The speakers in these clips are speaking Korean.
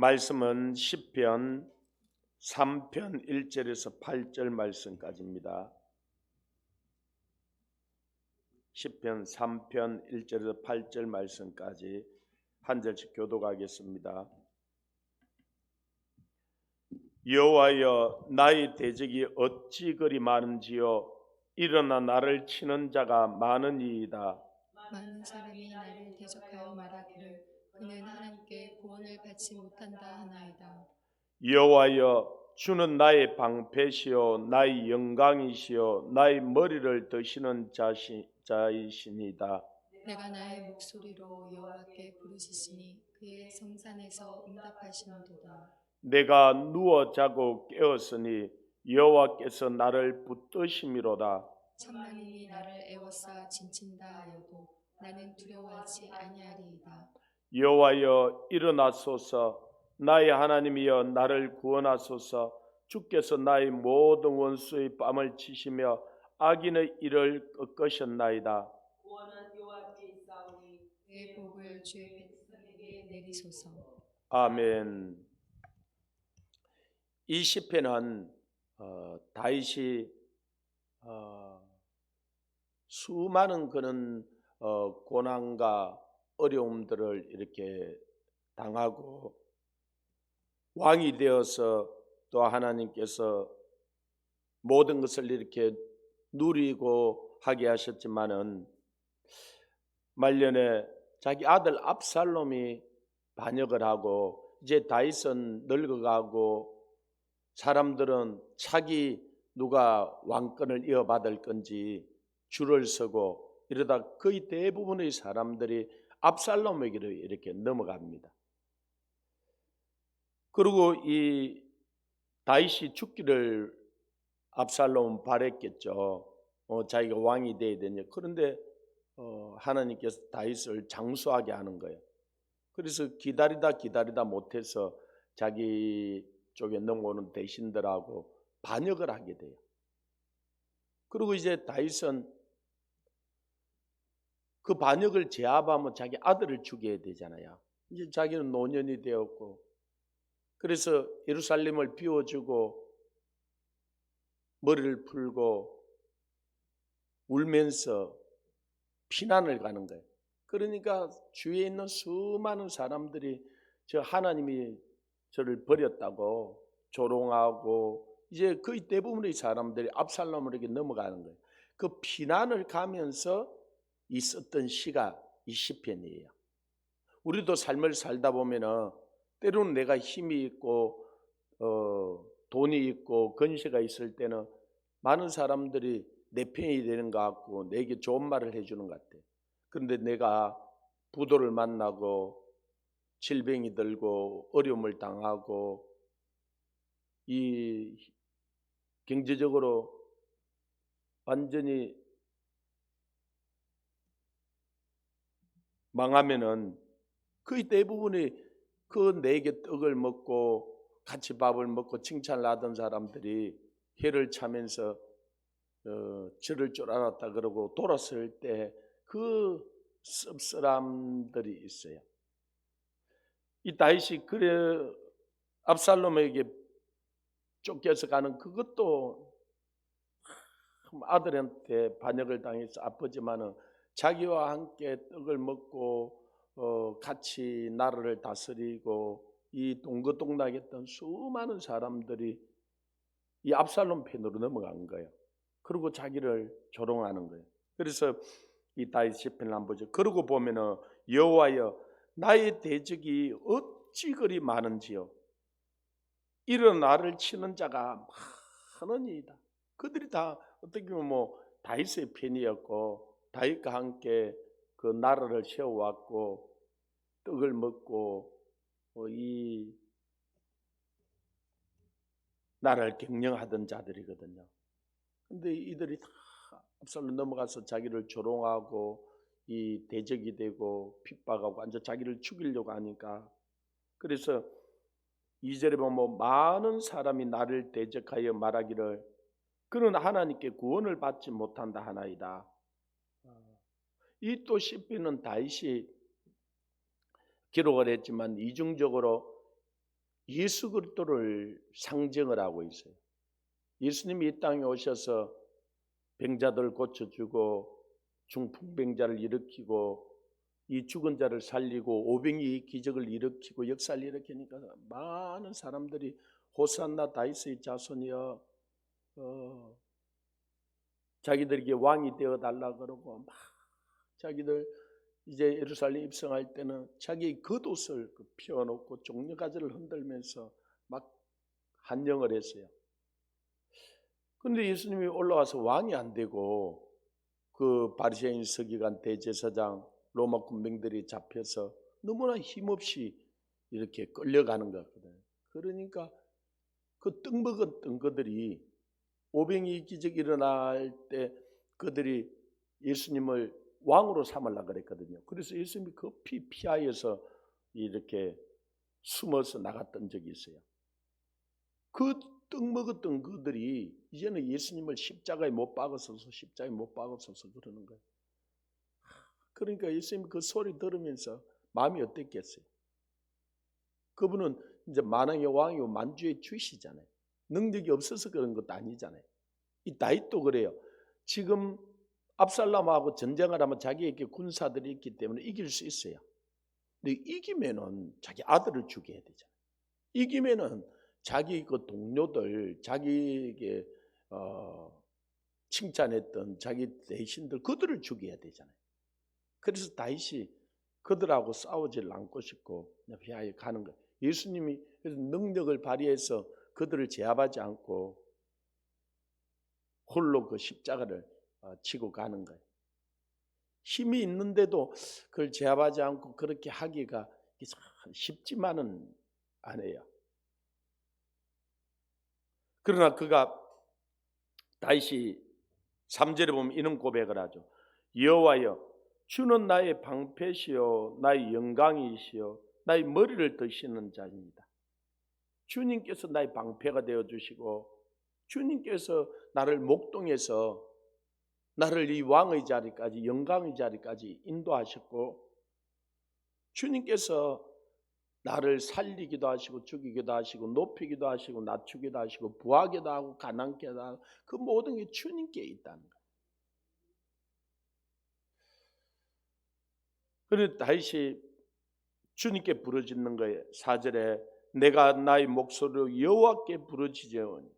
말씀은 시편 3편 1절에서 8절 말씀까지입니다. 시편 3편 1절에서 8절 말씀까지 한 절씩 교독하겠습니다. 여호와여, 나의 대적이 어찌 그리 많은지요. 일어나 나를 치는 자가 많으니이다. 많은 사람이 나를 대적하여 말하기를 그는 하나님께 구원을 받지 못한다 하나이다. 여호와여, 주는 나의 방패시요 나의 영광이시요 나의 머리를 드시는 자이시니이다. 내가 나의 목소리로 여호와께 부르짖으니 그의 성산에서 응답하시는도다. 내가 누워 자고 깨었으니 여호와께서 나를 붙드심이로다. 천만인이 나를 애워싸 진친다 하여도 나는 두려워하지 아니하리이다. 여호와여, 일어나소서. 나의 하나님이여, 나를 구원하소서. 주께서 나의 모든 원수의 뺨을 치시며 악인의 일을 꺾으셨나이다. 구원은 여호와께 있사오니 그의 복을 주의 백성에게 내리소서. 아멘. 이 시편은 다윗이 수많은 그런 고난과 어려움들을 이렇게 당하고 왕이 되어서 또 하나님께서 모든 것을 이렇게 누리고 하게 하셨지만은 말년에 자기 아들 압살롬이 반역을 하고 이제 다윗은 늙어가고 사람들은 차기 누가 왕권을 이어받을 건지 줄을 서고 이러다 거의 대부분의 사람들이 압살롬에게로 이렇게 넘어갑니다. 그리고 이 다윗이 죽기를 압살롬은 바랬겠죠. 자기가 왕이 돼야 되냐. 그런데 하나님께서 다윗을 장수하게 하는 거예요. 그래서 기다리다 못해서 자기 쪽에 넘어오는 대신들하고 반역을 하게 돼요. 그리고 이제 다윗은 그 반역을 제압하면 자기 아들을 죽여야 되잖아요. 이제 자기는 노년이 되었고, 그래서 예루살렘을 비워주고 머리를 풀고 울면서 피난을 가는 거예요. 그러니까 주위에 있는 수많은 사람들이 저 하나님이 저를 버렸다고 조롱하고 이제 거의 대부분의 사람들이 압살롬에게 넘어가는 거예요. 그 피난을 가면서 있었던 시가 이 시편이에요. 우리도 삶을 살다 보면은 때로는 내가 힘이 있고 돈이 있고 건세가 있을 때는 많은 사람들이 내 편이 되는 것 같고 내게 좋은 말을 해주는 것 같아. 그런데 내가 부도를 만나고 질병이 들고 어려움을 당하고 이 경제적으로 완전히 망하면은 거의 대부분이 그 내게 떡을 먹고 같이 밥을 먹고 칭찬을 하던 사람들이 해를 차면서 저를 줄 알았다 그러고 돌았을 때 그 씁쓸함들이 있어요. 이 다윗이 그래 압살롬에게 쫓겨서 가는 그것도 아들한테 반역을 당해서 아프지만은 자기와 함께 떡을 먹고 같이 나라를 다스리고 이 동거동락했던 수많은 사람들이 이 압살롬 편으로 넘어간 거예요. 그리고 자기를 조롱하는 거예요. 그래서 이 다윗 시편을 한번 보죠. 그러고 보면은 여호와여, 나의 대적이 어찌 그리 많은지요. 일어나 나를 치는 자가 많으니이다. 그들이 다 어떻게 보면 뭐 다윗의 편이었고 다윗과 함께 그 나라를 세워왔고 떡을 먹고 이 나라를 경영하던 자들이거든요. 근데 이들이 다 압살롬 넘어가서 자기를 조롱하고 이 대적이 되고 핍박하고 완전 자기를 죽이려고 하니까, 그래서 2절에 보면 많은 사람이 나를 대적하여 말하기를 그는 하나님께 구원을 받지 못한다 하나이다. 이 또 시편은 다윗이 기록을 했지만 이중적으로 예수 그리스도를 상징을 하고 있어요. 예수님이 이 땅에 오셔서 병자들 고쳐주고 중풍병자를 일으키고 이 죽은 자를 살리고 오병이 기적을 일으키고 역사를 일으키니까 많은 사람들이 호산나 다윗의 자손이여 자기들에게 왕이 되어 달라 그러고 막 자기들 이제 예루살렘 입성할 때는 자기 겉옷을 펴놓고 종려가지를 흔들면서 막 한영을 했어요. 그런데 예수님이 올라와서 왕이 안 되고 그 바리새인 서기관 대제사장 로마 군병들이 잡혀서 너무나 힘없이 이렇게 끌려가는 거거든요. 그러니까 그 떡먹었던 그들이 오병이 기적 일어날 때 그들이 예수님을 왕으로 삼으려고 그랬거든요. 그래서 예수님이 급히 피하여서 이렇게 숨어서 나갔던 적이 있어요. 그 떡 먹었던 그들이 이제는 예수님을 십자가에 못 박았어서 그러는 거예요. 그러니까 예수님이 그 소리 들으면서 마음이 어땠겠어요? 그분은 이제 만왕의 왕이고 만주의 주시잖아요. 능력이 없어서 그런 것도 아니잖아요. 이 다윗도 그래요. 지금 압살롬하고 전쟁을 하면 자기에게 군사들이 있기 때문에 이길 수 있어요. 근데 이기면은 자기 아들을 죽여야 되잖아요. 이기면은 자기 그 동료들, 자기에게 칭찬했던 자기 대신들 그들을 죽여야 되잖아요. 그래서 다윗이 그들하고 싸우질 않고 싶고 피하여 가는 거예요. 예수님이 그래서 능력을 발휘해서 그들을 제압하지 않고 홀로 그 십자가를 치고 가는 거예요. 힘이 있는데도 그걸 제압하지 않고 그렇게 하기가 쉽지만은 않아요. 그러나 그가 다윗이 3절에 보면 이런 고백을 하죠. 여호와여 주는 나의 방패시요 나의 영광이시요 나의 머리를 드시는 자입니다. 주님께서 나의 방패가 되어주시고 주님께서 나를 목동에서 나를 이 왕의 자리까지 영광의 자리까지 인도하셨고 주님께서 나를 살리기도 하시고 죽이기도 하시고 높이기도 하시고 낮추기도 하시고 부하기도 하고 가난케도 하고 그 모든 게 주님께 있다는 거예요. 그런데 다윗이 주님께 부르짖는 거예요. 4절에 내가 나의 목소리로 여호와께 부르짖으오니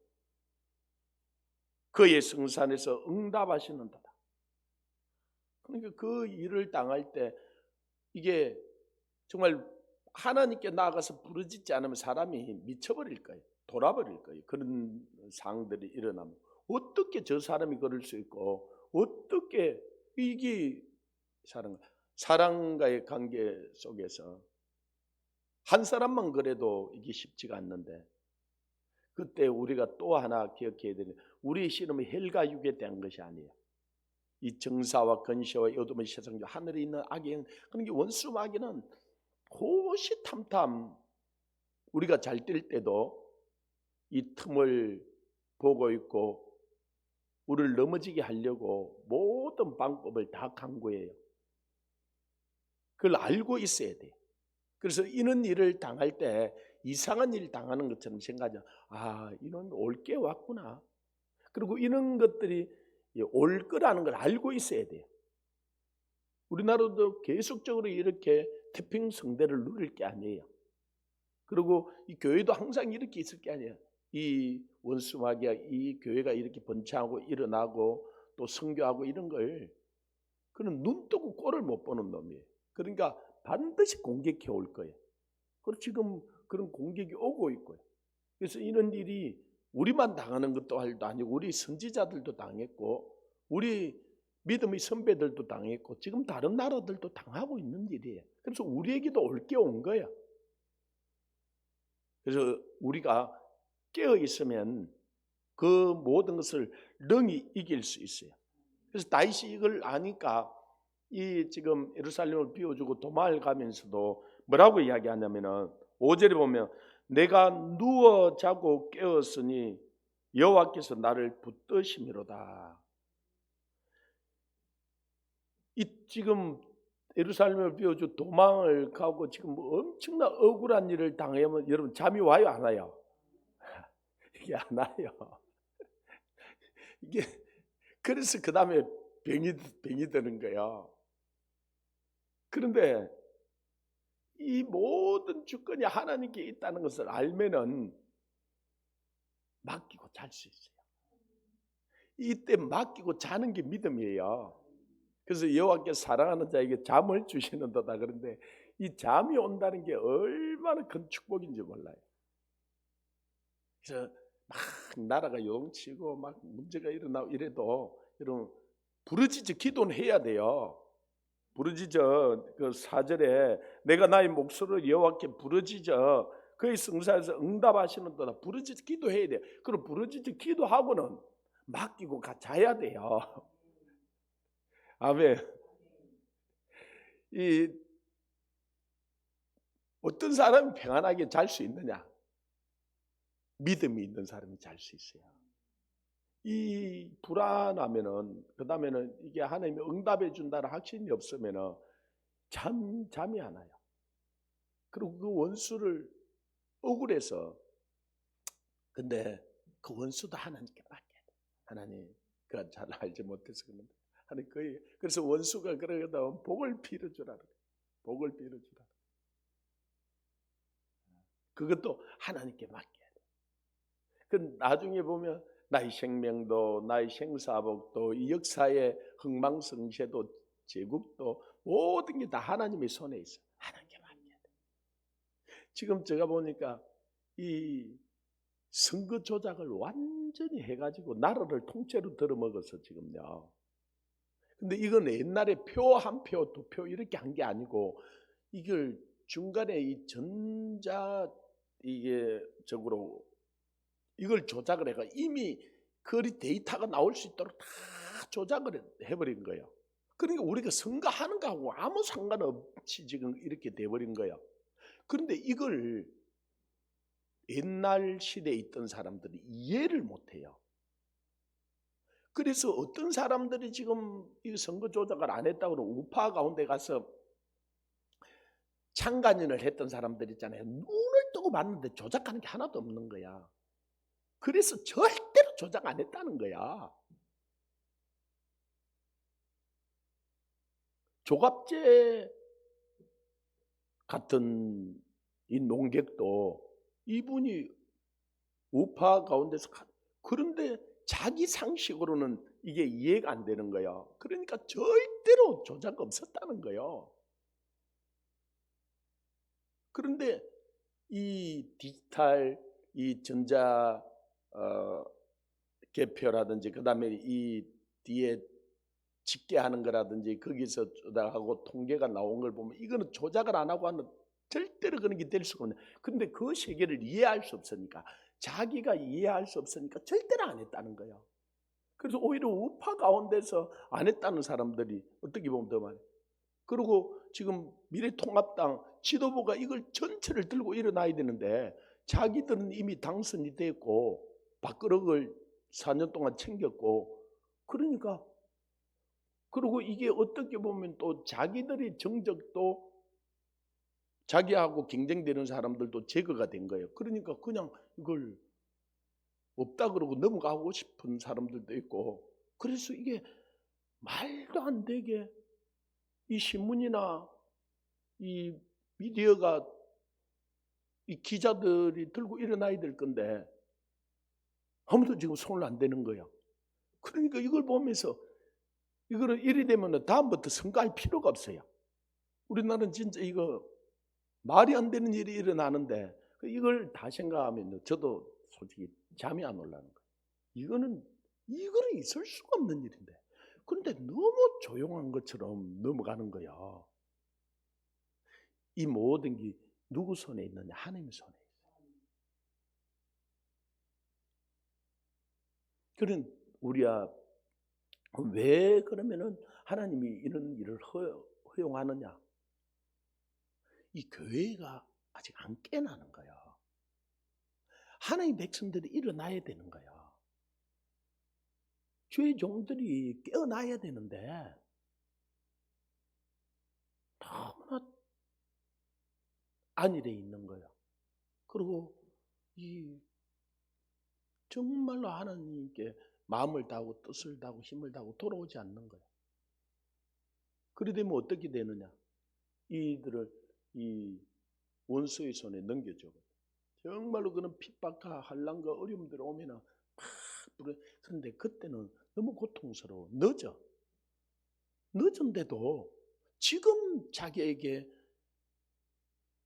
그의 성산에서 응답하시는도다. 그러니까 그 일을 당할 때 이게 정말 하나님께 나아가서 부르짖지 않으면 사람이 미쳐버릴 거예요. 돌아버릴 거예요. 그런 상황들이 일어나면 어떻게 저 사람이 그럴 수 있고 어떻게 이게 사랑과의 관계 속에서 한 사람만 그래도 이게 쉽지가 않는데 그때 우리가 또 하나 기억해야 되는 우리의 씨름은 헬과 육에 대한 것이 아니에요. 이 정사와 건시와 어둠의 세상 하늘에 있는 악의 그러니까 원수 마귀는 호시탐탐 우리가 잘 뛸 때도 이 틈을 보고 있고 우리를 넘어지게 하려고 모든 방법을 다 강구해요. 그걸 알고 있어야 돼요. 그래서 이런 일을 당할 때 이상한 일 당하는 것처럼 생각하죠. 이런 올 게 왔구나. 그리고 이런 것들이 올 거라는 걸 알고 있어야 돼요. 우리나라도 계속적으로 이렇게 태평성대를 누릴 게 아니에요. 그리고 이 교회도 항상 이렇게 있을 게 아니에요. 이 원수마귀가 이 교회가 이렇게 번창하고 일어나고 또 선교하고 이런 걸 그는 눈 뜨고 꼴을 못 보는 놈이에요. 그러니까 반드시 공격해 올 거예요. 그리고 지금 그런 공격이 오고 있고요. 그래서 이런 일이 우리만 당하는 것도 아니고 우리 선지자들도 당했고 우리 믿음의 선배들도 당했고 지금 다른 나라들도 당하고 있는 일이에요. 그래서 우리에게도 올 게 온 거예요. 그래서 우리가 깨어 있으면 그 모든 것을 능히 이길 수 있어요. 그래서 다윗이 이걸 아니까 이 지금 예루살렘을 비워주고 도망을 가면서도 뭐라고 이야기하냐면은 5절에 보면 내가 누워 자고 깨었으니 여호와께서 나를 붙드심이로다. 이 지금 예루살렘을 비워주 도망을 가고 지금 뭐 엄청난 억울한 일을 당하면 여러분 잠이 와요 안 와요? 이게 안 와요. 이게 그래서 그 다음에 병이 드는 거예요. 그런데 이 모든 주권이 하나님께 있다는 것을 알면은 맡기고 잘 수 있어요. 이때 맡기고 자는 게 믿음이에요. 그래서 여호와께 사랑하는 자에게 잠을 주시는도다. 그런데 이 잠이 온다는 게 얼마나 큰 축복인지 몰라요. 그래서 막 나라가 요동치고 막 문제가 일어나고 이래도 여러분 부르짖어 기도는 해야 돼요. 부르짖어 그 4절에 내가 나의 목소리를 여호와께 부르짖어 그의 성사에서 응답하시는도다. 부르짖어 기도해야 돼요. 그럼 부르짖어 기도하고는 맡기고 자야 돼요. 아멘. 이 어떤 사람이 평안하게 잘 수 있느냐? 믿음이 있는 사람이 잘 수 있어요. 이 불안하면은 그다음에는 이게 하나님이 응답해 준다는 확신이 없으면은 잠이 안 와요. 그리고 그 원수를 억울해서 근데 그 원수도 하나님께 맡겨야 돼. 하나님 그가 잘 알지 못해서 그런데 하나님 그래서 원수가 그러다 복을 빌어주라 그래. 복을 빌어주라. 그것도 하나님께 맡겨야 돼. 그 나중에 보면 나의 생명도 나의 생사복도 이 역사의 흥망성쇠도 제국도 모든 게 다 하나님의 손에 있어. 하나님께 맡겨야 돼. 지금 제가 보니까 이 선거 조작을 완전히 해가지고 나라를 통째로 들어먹어서 지금요. 근데 이건 옛날에 표 한 표, 두 표 이렇게 한 게 아니고 이걸 중간에 이 전자 이게 적으로 이걸 조작을 해가 이미 거리 데이터가 나올 수 있도록 다 조작을 해버린 거예요. 그러니까 우리가 선거하는 거하고 아무 상관없이 지금 이렇게 돼버린 거예요. 그런데 이걸 옛날 시대에 있던 사람들이 이해를 못해요. 그래서 어떤 사람들이 지금 이 선거 조작을 안 했다고 그러고 우파 가운데 가서 창간인을 했던 사람들 있잖아요. 눈을 뜨고 봤는데 조작하는 게 하나도 없는 거야. 그래서 절대로 조작 안 했다는 거야. 조갑제 같은 이 농객도 이분이 우파 가운데서 그런데 자기 상식으로는 이게 이해가 안 되는 거야. 그러니까 절대로 조작 없었다는 거예요. 그런데 이 디지털 이 전자 개표라든지 그다음에 이 뒤에 집계하는 거라든지 거기서 조작하고 통계가 나온 걸 보면 이거는 조작을 안 하고 하는 절대로 그런 게 될 수가 없네. 그런데 그 세계를 이해할 수 없으니까 자기가 이해할 수 없으니까 절대로 안 했다는 거예요. 그래서 오히려 우파 가운데서 안 했다는 사람들이 어떻게 보면 더 많아요. 그리고 지금 미래통합당 지도부가 이걸 전체를 들고 일어나야 되는데 자기들은 이미 당선이 됐고 밥그릇을 4년 동안 챙겼고 그러니까 그리고 이게 어떻게 보면 또 자기들의 정적도 자기하고 경쟁되는 사람들도 제거가 된 거예요. 그러니까 그냥 이걸 없다 그러고 넘어가고 싶은 사람들도 있고 그래서 이게 말도 안 되게 이 신문이나 이 미디어가 이 기자들이 들고 일어나야 될 건데 아무도 지금 손을 안 대는 거예요. 그러니까 이걸 보면서 이거를 이리 되면 다음부터 선거할 필요가 없어요. 우리나라는 진짜 이거 말이 안 되는 일이 일어나는데 이걸 다 생각하면 저도 솔직히 잠이 안 올라는 거예요. 이거는 있을 수가 없는 일인데 그런데 너무 조용한 것처럼 넘어가는 거야. 이 모든 게 누구 손에 있느냐? 하나님 손에 있어요. 그런 우리야 왜 그러면은 하나님이 이런 일을 허용하느냐? 이 교회가 아직 안 깨나는 거야. 하나님 백성들이 일어나야 되는 거야. 주의 종들이 깨어나야 되는데 너무나 안일해 있는 거예요. 그리고 이 정말로 하나님께 마음을 다하고 뜻을 다하고 힘을 다하고 돌아오지 않는 거예요. 그래 되면 어떻게 되느냐? 이들을 이 원수의 손에 넘겨줘. 정말로 그런 핍박과 환난과 어려움들 오면은 막 그런데 그때는 너무 고통스러워. 늦은데도 지금 자기에게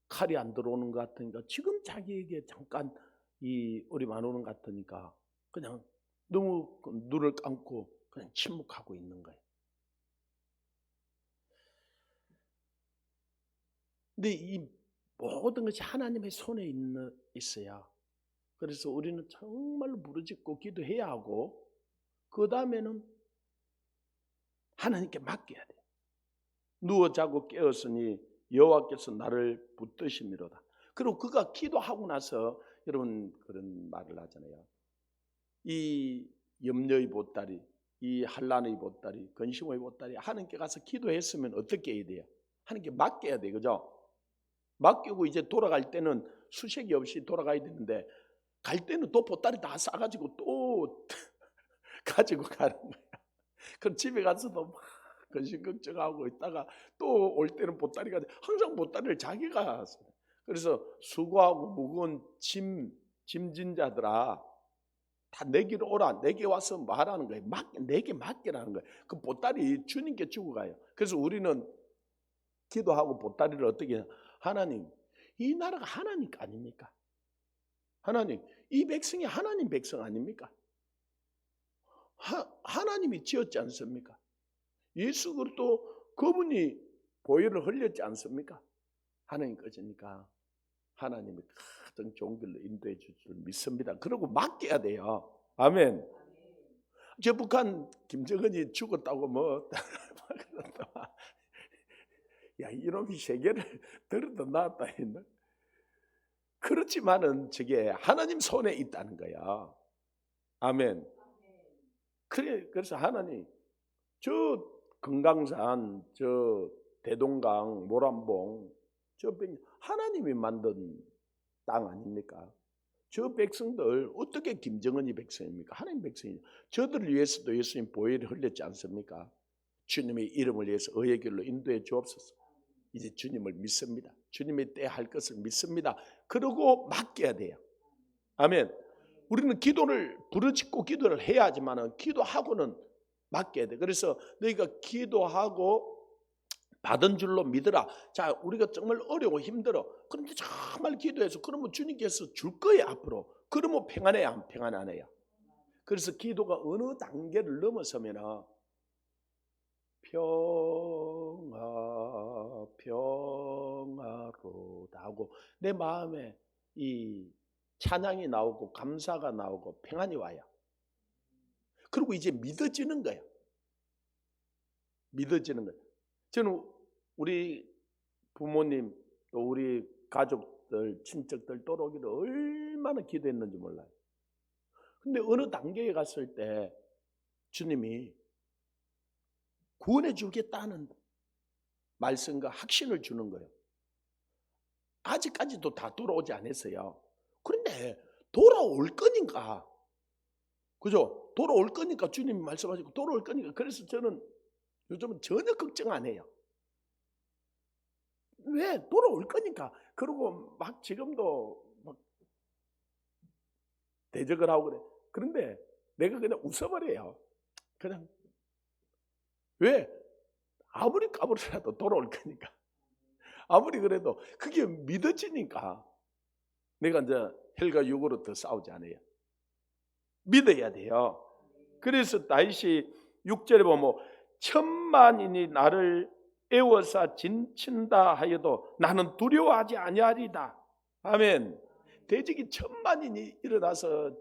칼이 안 들어오는 것 같으니까, 지금 자기에게 잠깐 이 어려움 안 오는 것 같으니까 그냥 너무 눈을 감고 그냥 침묵하고 있는 거예요. 근데 이 모든 것이 하나님의 손에 있어야, 그래서 우리는 정말로 부르짖고 기도해야 하고, 그 다음에는 하나님께 맡겨야 돼요. 누워 자고 깨었으니 여호와께서 나를 붙드심이로다. 그리고 그가 기도하고 나서 여러분 그런 말을 하잖아요. 이 염려의 보따리, 이 환난의 보따리, 근심의 보따리 하나님께 가서 기도했으면 어떻게 해야 돼요? 하나님께 맡겨야 돼요. 그죠? 맡기고 이제 돌아갈 때는 수색이 없이 돌아가야 되는데, 갈 때는 또 보따리 다 싸가지고 또 가지고 가는 거야. 그럼 집에 가서도 막 근심 걱정하고 있다가 또 올 때는 보따리가 항상 보따리를 자기가 써. 그래서 수고하고 무거운 짐진 자들아, 다 내게로 오라. 내게 와서 말하는 거예요. 내게 맡기라는 거예요. 그 보따리 주님께 주고 가요. 그래서 우리는 기도하고 보따리를 어떻게 해요? 하나님, 이 나라가 하나님 거 아닙니까? 하나님, 이 백성이 하나님 백성 아닙니까? 하나님이 지었지 않습니까? 예수 그리스도 그분이 보혈을 흘렸지 않습니까? 하나님 것이니까 하나님이 가장 좋은 길로 인도해 줄 줄 믿습니다. 그러고 맡겨야 돼요. 아멘. 저 북한 김정은이 죽었다고 뭐 야, 이놈이 세계를 들어도 낫다 했나? 그렇지만은 저게 하나님 손에 있다는 거야. 아멘. 그래서 하나님, 저 금강산, 저 대동강, 모란봉, 하나님이 만든 땅 아닙니까? 저 백성들 어떻게 김정은이 백성입니까? 하나님 백성이죠. 저들을 위해서도 예수님 보혈을 흘렸지 않습니까? 주님의 이름을 위해서 의의 길로 인도해 주옵소서. 이제 주님을 믿습니다. 주님의 때 할 것을 믿습니다. 그러고 맡겨야 돼요. 아멘. 우리는 기도를 부르짖고 기도를 해야 하지만 기도하고는 맡겨야 돼. 그래서 너희가 기도하고 받은 줄로 믿으라. 자, 우리가 정말 어려워 힘들어. 그런데 정말 기도해서 그러면 주님께서 줄 거예요 앞으로. 그러면 평안해야 안 평안 안 해요. 그래서 기도가 어느 단계를 넘어서면 평화로다 하고 내 마음에 이 찬양이 나오고 감사가 나오고 평안이 와요. 그리고 이제 믿어지는 거예요. 믿어지는 거예요. 저는 우리 부모님 또 우리 가족들 친척들 떠오기를 얼마나 기도했는지 몰라요. 근데 어느 단계에 갔을 때 주님이 구원해 주겠다는 말씀과 확신을 주는 거예요. 아직까지도 다 돌아오지 않았어요. 그런데 돌아올 거니까, 그죠? 돌아올 거니까 주님이 말씀하시고 돌아올 거니까. 그래서 저는 요즘은 전혀 걱정 안 해요. 왜? 돌아올 거니까. 그리고 막 지금도 막 대적을 하고 그래. 그런데 내가 그냥 웃어버려요. 그냥. 왜? 아무리 까불어라도 돌아올 거니까. 아무리 그래도 그게 믿어지니까 내가 이제 혈과 육으로 더 싸우지 않아요. 믿어야 돼요. 그래서 다윗이 6절에 보면 1000만인이 나를 애워싸 진친다 하여도 나는 두려워하지 아니하리다. 아멘. 대적이 1000만인이 일어나서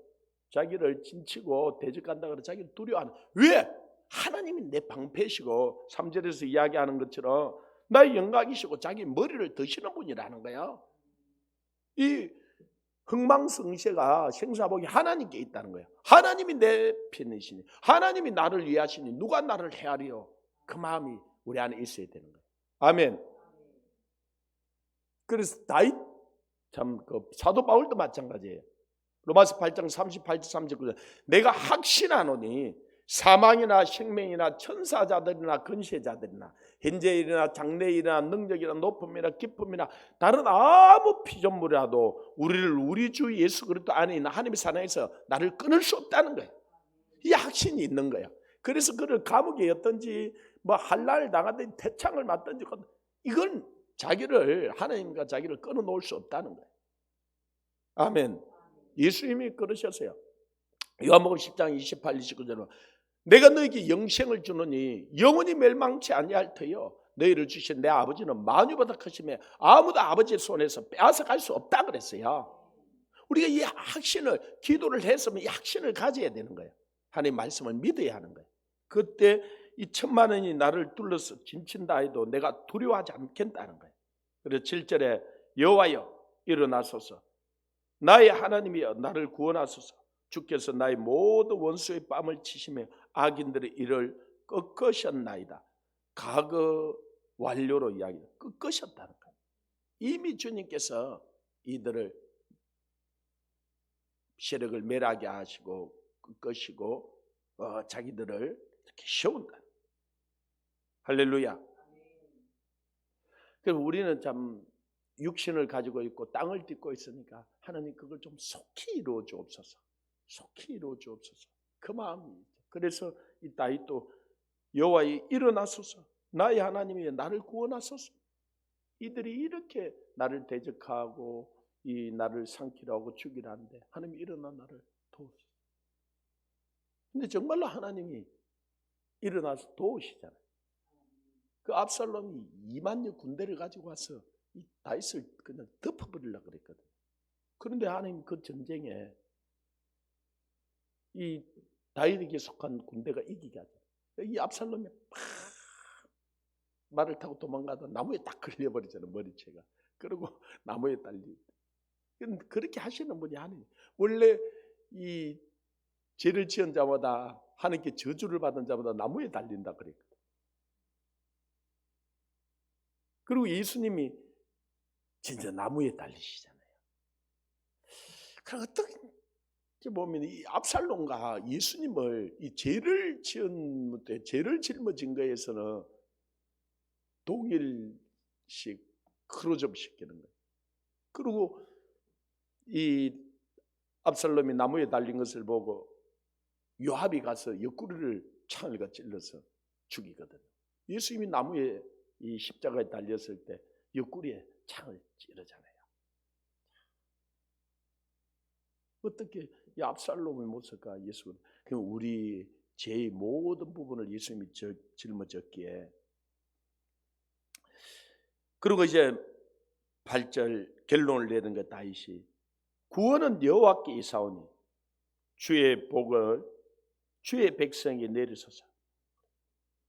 자기를 진치고 대적한다 그래 자기를 두려워하는. 왜? 하나님이 내 방패시고 3절에서 이야기하는 것처럼 나의 영광이시고 자기 머리를 드시는 분이라는 거예요. 이 흥망성쇠가 생사복이 하나님께 있다는 거예요. 하나님이 내 편이시니 하나님이 나를 위하시니 누가 나를 헤아리요? 그 마음이 우리 안에 있어야 되는 거예요. 아멘. 그래서 다윗 참 그 사도 바울도 마찬가지예요. 로마서 8장 38절 39절 내가 확신하노니 사망이나 생명이나 천사자들이나 근세자들이나 현재 일이나 장래 일이나 능력이나 높음이나 기쁨이나 다른 아무 피조물이라도 우리를 우리 주 예수 그리스도 안에 있는 하나님의 사랑에서 나를 끊을 수 없다는 거예요. 이 확신이 있는 거야. 그래서 그를 감옥에 였든지 뭐 한란을 당하든지 태창을 맞든지 이건 자기를 하나님과 자기를 끊어놓을 수 없다는 거예요. 아멘. 예수님이 그러셨어요. 요한복음 10장 28, 29절은 내가 너에게 영생을 주노니 영원히 멸망치 아니할 터요 너희를 주신 내 아버지는 만유보다 크시며 아무도 아버지의 손에서 빼앗아갈 수 없다 그랬어요. 우리가 이 확신을 기도를 했으면 이 확신을 가져야 되는 거예요. 하나님의 말씀을 믿어야 하는 거예요. 그때 이 10,000,000원이 나를 둘러서 진친다 해도 내가 두려워하지 않겠다는 거예요. 그래서 7절에 여호와여 일어나소서 나의 하나님이여 나를 구원하소서 주께서 나의 모든 원수의 뺨을 치시며 악인들의 일을 꺾으셨나이다. 과거 완료로 이야기 꺾으셨다는 거예요. 이미 주님께서 이들을 세력을 멸하게 하시고 꺾으시고 자기들을 이렇게 세운다. 할렐루야. 그래서 우리는 참 육신을 가지고 있고 땅을 딛고 있으니까 하나님 그걸 좀 속히 이루어 주옵소서. 속히 이루어 주옵소서. 그 마음입니다. 그래서 이 다윗도 여호와여 일어나소서 나의 하나님이 나를 구원하소서. 이들이 이렇게 나를 대적하고 이 나를 삼키려 하고 죽이려 하는데 하나님 일어나 나를 도우소서. 근데 정말로 하나님이 일어나서 도우시잖아요. 그 압살롬이 20,000여 군대를 가지고 와서 이 다윗을 그냥 덮어버리려고 그랬거든. 그런데 하나님 그 전쟁에 이 다윗에게 속한 군대가 이기게 하죠. 이 압살롬이 막 말을 타고 도망가다 나무에 딱 걸려버리잖아요. 머리채가. 그리고 나무에 달리. 그렇게 하시는 분이 하나님. 원래 이 죄를 지은 자마다 하나님께 저주를 받은 자마다 나무에 달린다 그랬거든. 그리고 예수님이 진짜 나무에 달리시잖아요. 그럼 어떻게 보면 이 압살롬과 예수님을 이 죄를 짊어진 거에서는 동일식 크로즈업시키는 거예요. 그리고 이 압살롬이 나무에 달린 것을 보고 요압이 가서 옆구리를 창을 찔러서 죽이거든요. 예수님이 나무에 이 십자가에 달렸을 때 옆구리에 창을 찌르잖아요. 어떻게 이 압살롬의 모습과 예수는 그럼 우리 죄의 모든 부분을 예수님이 짊어졌기에. 그리고 이제 8절 결론을 내는 것 다윗이 구원은 여호와께 있사오니 주의 복을 주의 백성에게 내리소서.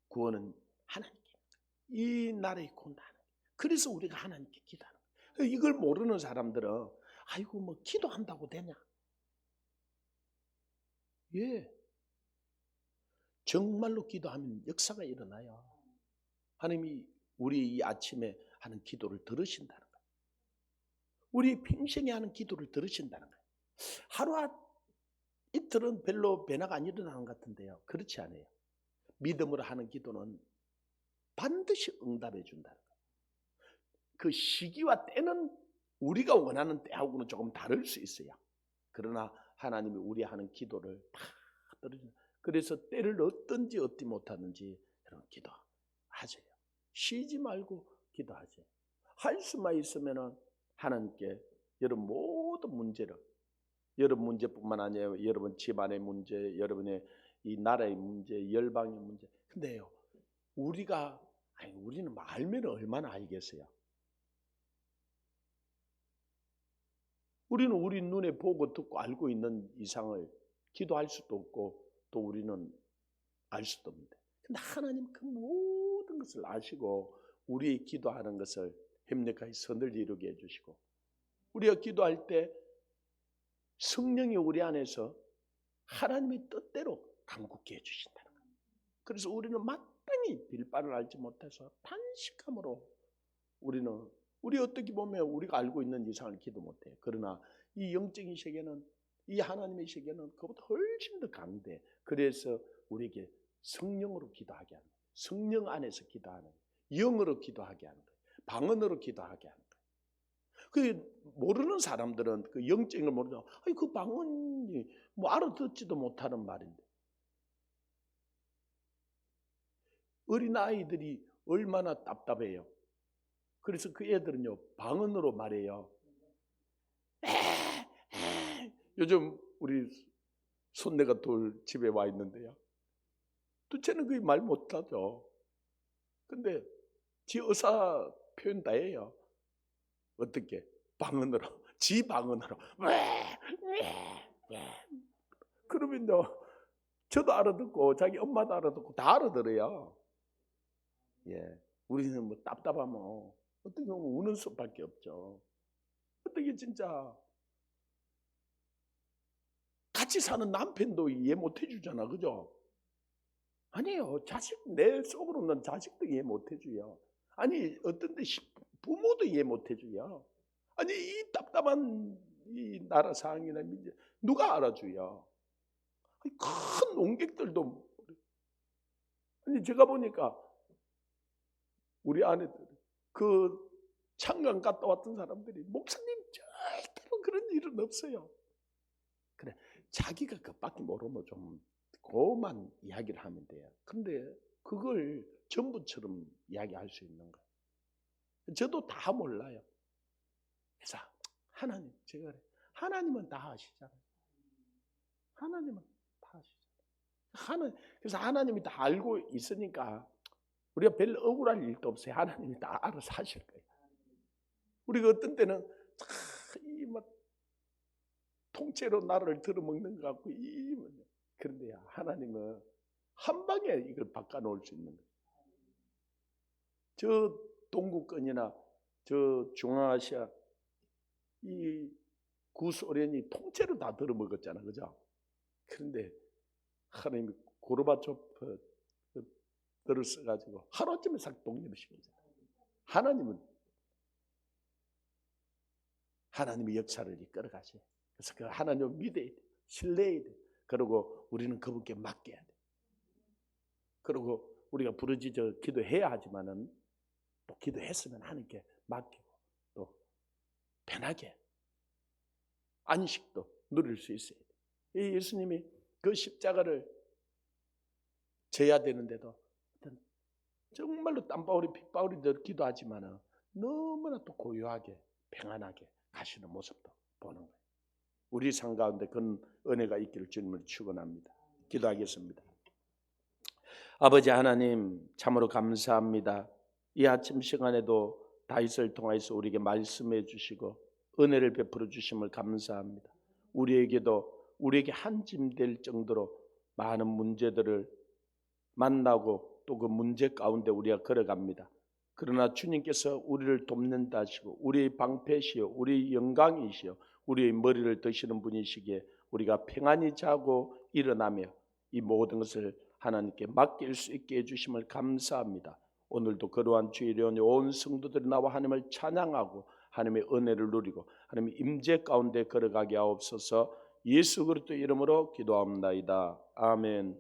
구원은 하나님께 이 나라의 구원은 하나님. 그래서 우리가 하나님께 기도하는 거예요. 이걸 모르는 사람들은 아이고 뭐 기도한다고 되냐? 예, 정말로 기도하면 역사가 일어나요. 하나님이 우리 이 아침에 하는 기도를 들으신다는 거예요. 우리 평생에 하는 기도를 들으신다는 거예요. 하루 이틀은 별로 변화가 안 일어나는 것 같은데요. 그렇지 않아요. 믿음으로 하는 기도는 반드시 응답해 준다는 거예요. 그 시기와 때는 우리가 원하는 때하고는 조금 다를 수 있어요. 그러나 하나님이 우리 하는 기도를 다 들으신다. 그래서 때를 얻든지 얻지 못하는지 여러분 기도하세요. 쉬지 말고 기도하세요. 할 수만 있으면 하나님께 여러분 모든 문제를, 여러분 문제뿐만 아니라 여러분 집안의 문제, 여러분의 이 나라의 문제, 열방의 문제. 근데요, 우리는 알면 얼마나 알겠어요. 우리는 우리 눈에 보고 듣고 알고 있는 이상을 기도할 수도 없고 또 우리는 알 수도 없는데, 근데 하나님 그 모든 것을 아시고 우리 기도하는 것을 협력하여 선을 이루게 해주시고, 우리가 기도할 때 성령이 우리 안에서 하나님의 뜻대로 간구케 해주신다는 거예요. 그래서 우리는 마땅히 빌바를 알지 못해서 탄식함으로 우리는 우리 어떻게 보면 우리가 알고 있는 이상을 기도 못해요. 그러나 이 영적인 세계는, 이 하나님의 세계는 그보다 훨씬 더 강대. 그래서 우리에게 성령으로 기도하게 하는 거예요. 성령 안에서 기도하는 거예요. 영으로 기도하게 하는 거예요. 방언으로 기도하게 하는 거예요. 그 모르는 사람들은 그 영적인 걸 모르죠. 아니 그 방언이 뭐 알아듣지도 못하는 말인데. 어린아이들이 얼마나 답답해요. 그래서 그 애들은요 방언으로 말해요. 요즘 우리 손내가 둘 집에 와 있는데요. 둘째는 그게 말 못하죠. 근데 지 의사 표현 다 해요. 어떻게? 방언으로. 지 방언으로. 그러면요 저도 알아듣고 자기 엄마도 알아듣고 다 알아들어요. 예, 우리는 뭐 답답하면 어떻게 보면 우는 수밖에 없죠. 어떻게 진짜 같이 사는 남편도 이해 못 해주잖아, 그죠? 아니에요. 자식 내 속으로는 자식도 이해 못 해줘요. 아니 어떤 데 부모도 이해 못 해줘요. 아니 이 답답한 이 나라 상황이나 민족 누가 알아줘요? 큰 농객들도 아니 제가 보니까 우리 아내들 그 창간 갔다 왔던 사람들이 목사님 절대로 그런 일은 없어요. 그래 자기가 그밖에 모르면 좀 그만 이야기를 하면 돼요. 근데 그걸 전부처럼 이야기할 수 있는 거예요. 저도 다 몰라요. 그래서 하나님 제가 그래 하나님은 다 아시잖아요. 하나님은 다 아시잖아요. 그래서 하나님이 다 알고 있으니까 우리가 별로 억울할 일도 없어요. 하나님이 다 알아서 하실 거예요. 우리가 어떤 때는 막 통째로 나를 들어먹는 것 같고 그런데 하나님은 한 방에 이걸 바꿔놓을 수 있는 거예요. 저 동구권이나 저 중앙아시아 이 구소련이 통째로 다 들어먹었잖아, 그죠? 그런데 하나님이 고르바초프 들을 써가지고 하루아침에 싹 독립시키잖아요. 하나님의 역사를 이끌어 가셔요. 그래서 그 하나님을 믿어야 돼, 신뢰해야 돼. 그리고 우리는 그분께 맡겨야 돼. 그리고 우리가 부르짖어 기도해야 하지만은 또 기도했으면 하나님께 맡기고 또 편하게 안식도 누릴 수 있어야 돼. 예수님이 그 십자가를 져야 되는데도 정말로 땀방울이 핏방울이 늘 기도하지만은 너무나 또 고요하게 평안하게 가시는 모습도 보는 거예요. 우리 삶 가운데 그런 은혜가 있기를 주님을 축원합니다. 기도하겠습니다. 아버지 하나님 참으로 감사합니다. 이 아침 시간에도 다윗을 통해서 우리에게 말씀해 주시고 은혜를 베풀어 주심을 감사합니다. 우리에게 한 짐 될 정도로 많은 문제들을 만나고 또 그 문제 가운데 우리가 걸어갑니다. 그러나 주님께서 우리를 돕는다 하시고 우리의 방패시요 우리의 영광이시요 우리의 머리를 드시는 분이시기에 우리가 평안히 자고 일어나며 이 모든 것을 하나님께 맡길 수 있게 해주심을 감사합니다. 오늘도 그러한 주일에 온 성도들이 나와 하나님을 찬양하고 하나님의 은혜를 누리고 하나님의 임재 가운데 걸어가게 하옵소서. 예수 그리스도 이름으로 기도합니다. 아멘.